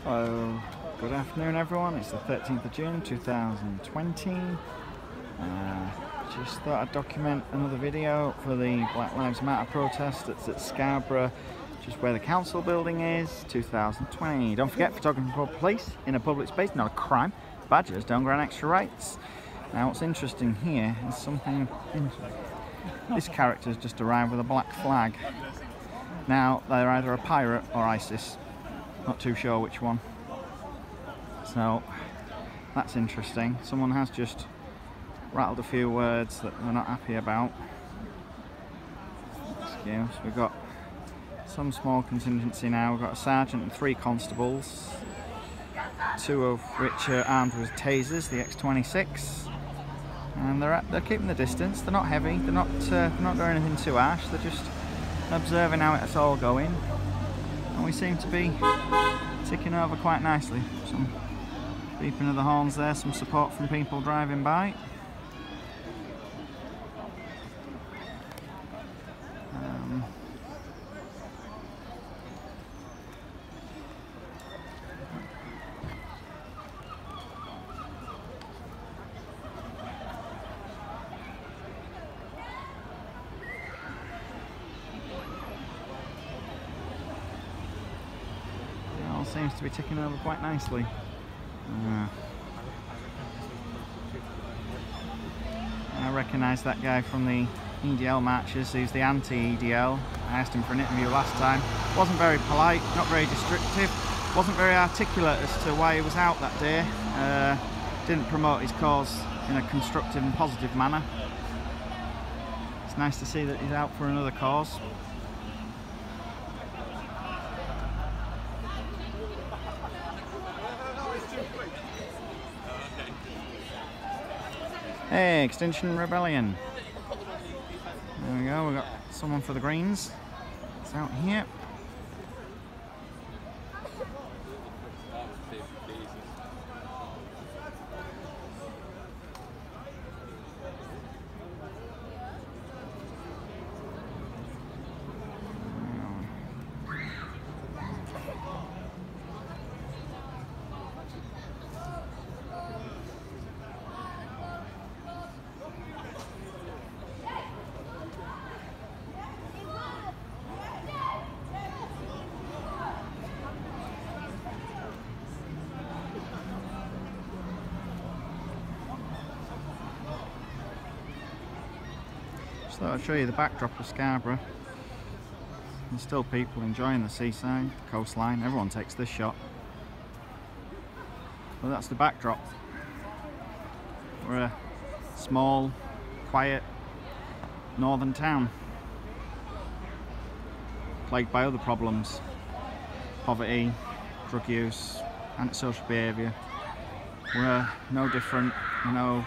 Hello, good afternoon everyone. It's the 13th of June 2020. Just thought I'd document another video for the Black Lives Matter protest that's at Scarborough, just where the council building is, 2020. Don't forget, photography for police in a public space, not a crime. Badgers don't grant extra rights. Now what's interesting here is something this character's just arrived with a black flag. Now they're either a pirate or ISIS. Not too sure which one. So that's interesting. Someone has just rattled a few words that they're not happy about. Excuse. We've got some small contingency now. We've got a sergeant and 3 constables, 2 of which are armed with tasers, the X26, and they're keeping the distance. They're not heavy. They're not doing anything too harsh. They're just observing how it's all going. And we seem to be ticking over quite nicely. Some beeping of the horns there, some support from people driving by. Seems to be ticking over quite nicely. I recognise that guy from the EDL matches. He's the anti-EDL. I asked him for an interview last time. Wasn't very polite, not very descriptive, wasn't very articulate as to why he was out that day. Didn't promote his cause in a constructive and positive manner. It's nice to see that he's out for another cause. Hey, Extinction Rebellion. There we go, we've got someone for the Greens. It's out here. Just thought I'd show you the backdrop of Scarborough. There's still people enjoying the seaside, coastline. Everyone takes this shot. Well, that's the backdrop. We're a small, quiet northern town, plagued by other problems: poverty, drug use, antisocial behaviour. We're no different, we're no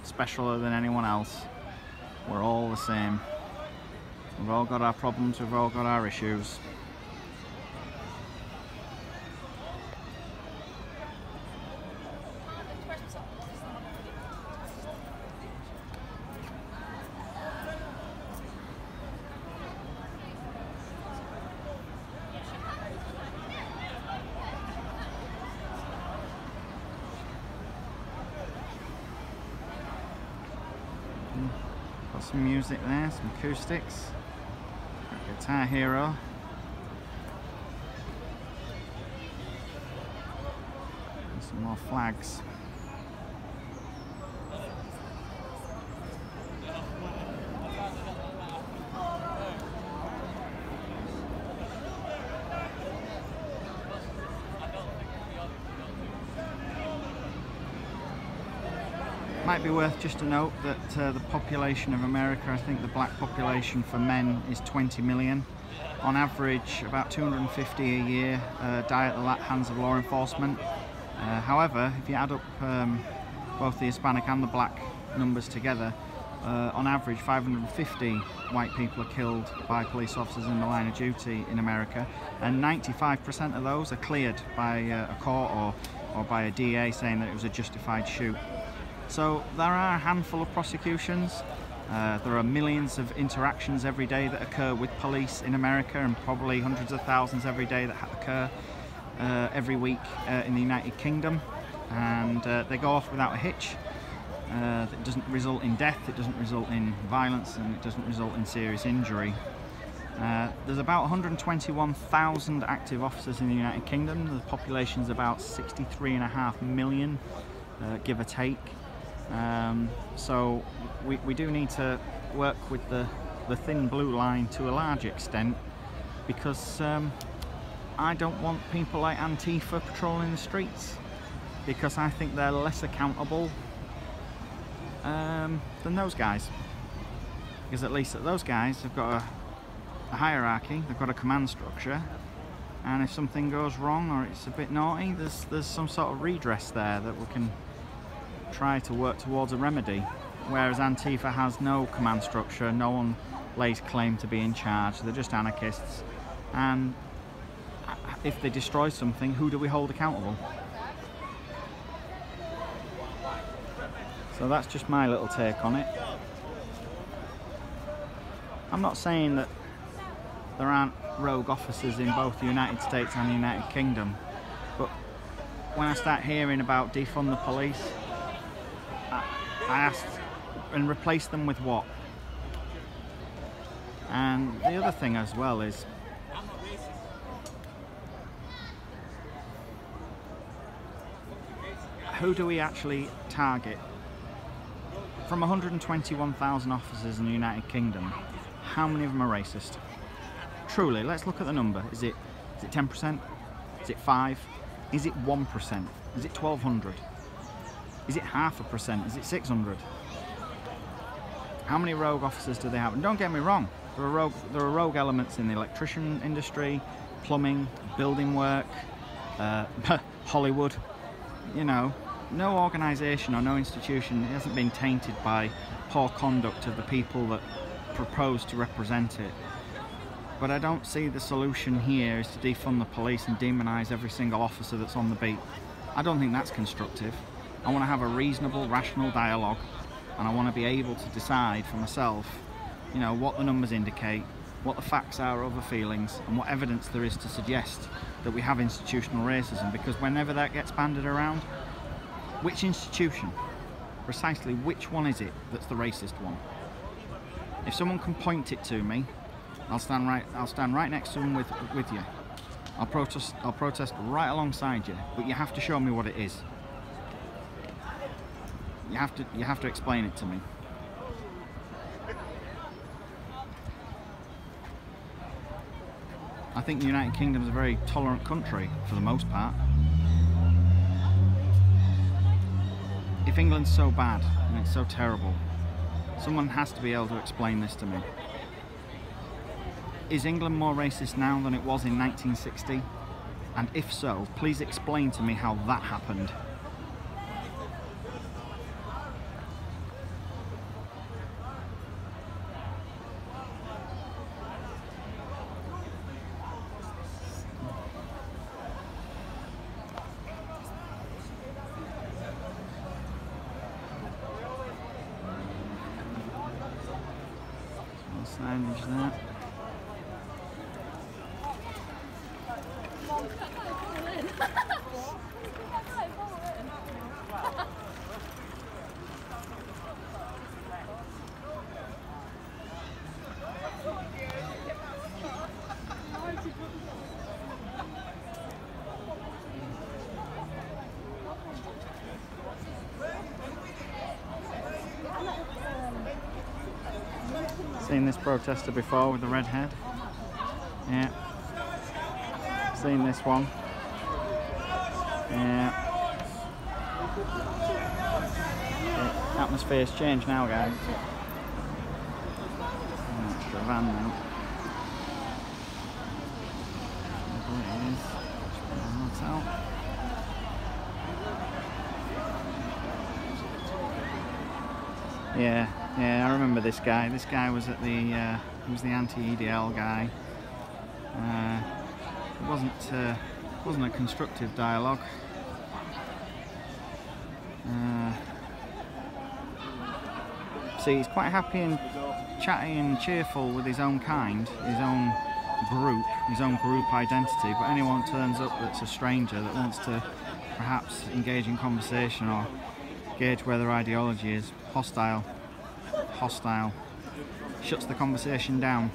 specialer than anyone else. We're all the same. We've all got our problems, we've all got our issues. Got some music there, some acoustics. Got Guitar Hero. And some more flags. Might be worth just to note that the population of America, I think the black population for men is 20 million. On average, about 250 a year die at the hands of law enforcement. However, if you add up both the Hispanic and the black numbers together, on average 550 white people are killed by police officers in the line of duty in America, and 95% of those are cleared by a court or by a DA saying that it was a justified shoot. So there are a handful of prosecutions. There are millions of interactions every day that occur with police in America, and probably hundreds of thousands every day that occur every week in the United Kingdom, and they go off without a hitch. It doesn't result in death, it doesn't result in violence, and it doesn't result in serious injury. There's about 121,000 active officers in the United Kingdom. The population is about 63.5 million, give or take. So we do need to work with the thin blue line to a large extent, because I don't want people like Antifa patrolling the streets, because I think they're less accountable than those guys. Because at least those guys have got a hierarchy, they've got a command structure, and if something goes wrong or it's a bit naughty, there's some sort of redress there that we can try to work towards a remedy. Whereas Antifa has no command structure, no one lays claim to be in charge, they're just anarchists, and if they destroy something, who do we hold accountable? So that's just my little take on it. I'm not saying that there aren't rogue officers in both the United States and the United Kingdom, but when I start hearing about defund the police, I asked, and replace them with what? And the other thing as well is, who do we actually target? From 121,000 officers in the United Kingdom, how many of them are racist? Truly, let's look at the number. Is it 10%? Is it 5%? Is it 1%? Is it 1,200? Is it 0.5%? Is it 600? How many rogue officers do they have? And don't get me wrong, there are rogue elements in the electrician industry, plumbing, building work, Hollywood. You know, no organisation or no institution hasn't been tainted by poor conduct of the people that propose to represent it. But I don't see the solution here is to defund the police and demonise every single officer that's on the beat. I don't think that's constructive. I want to have a reasonable, rational dialogue, and I want to be able to decide for myself, you know, what the numbers indicate, what the facts are over feelings, and what evidence there is to suggest that we have institutional racism. Because whenever that gets banded around, which institution, precisely which one is it that's the racist one? If someone can point it to me, I'll stand right next to them with you. I'll protest right alongside you, but you have to show me what it is. You have to explain it to me. I think the United Kingdom is a very tolerant country for the most part. If England's so bad and it's so terrible, someone has to be able to explain this to me. Is England more racist now than it was in 1960? And if so, please explain to me how that happened. Signage there. Seen this protester before with the red head. Yeah. Seen this one. Yeah. The atmosphere's changed now, guys. That's the van now. There it is. Hotel. Yeah. Yeah, I remember this guy. This guy was at the he was the anti-EDL guy. It wasn't a constructive dialogue. See, he's quite happy and chatty and cheerful with his own kind, his own group, his own group identity, but anyone turns up that's a stranger that wants to perhaps engage in conversation or gauge where their ideology is, hostile, shuts the conversation down,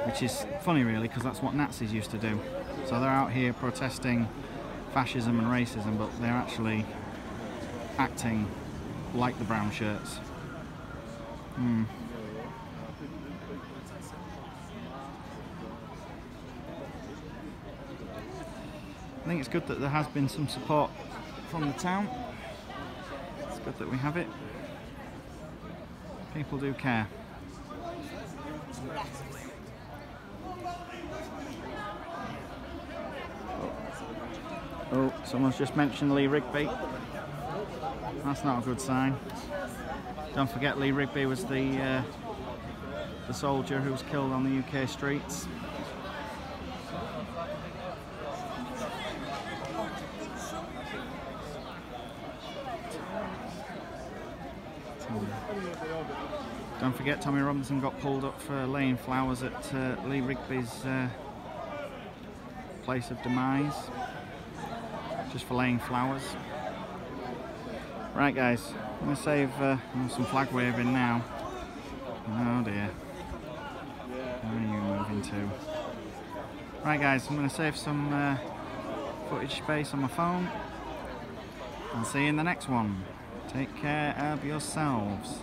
which is funny really, because that's what Nazis used to do. So they're out here protesting fascism and racism, but they're actually acting like the brown shirts. I think it's good that there has been some support from the town. It's good that we have it. People do care. Oh, someone's just mentioned Lee Rigby. That's not a good sign. Don't forget, Lee Rigby was the soldier who was killed on the UK streets. Don't forget, Tommy Robinson got pulled up for laying flowers at Lee Rigby's place of demise, just for laying flowers. Right guys, I'm going to save some flag waving now. Oh dear, where are you moving to? Right guys, I'm going to save some footage space on my phone. I'll see you in the next one. Take care of yourselves.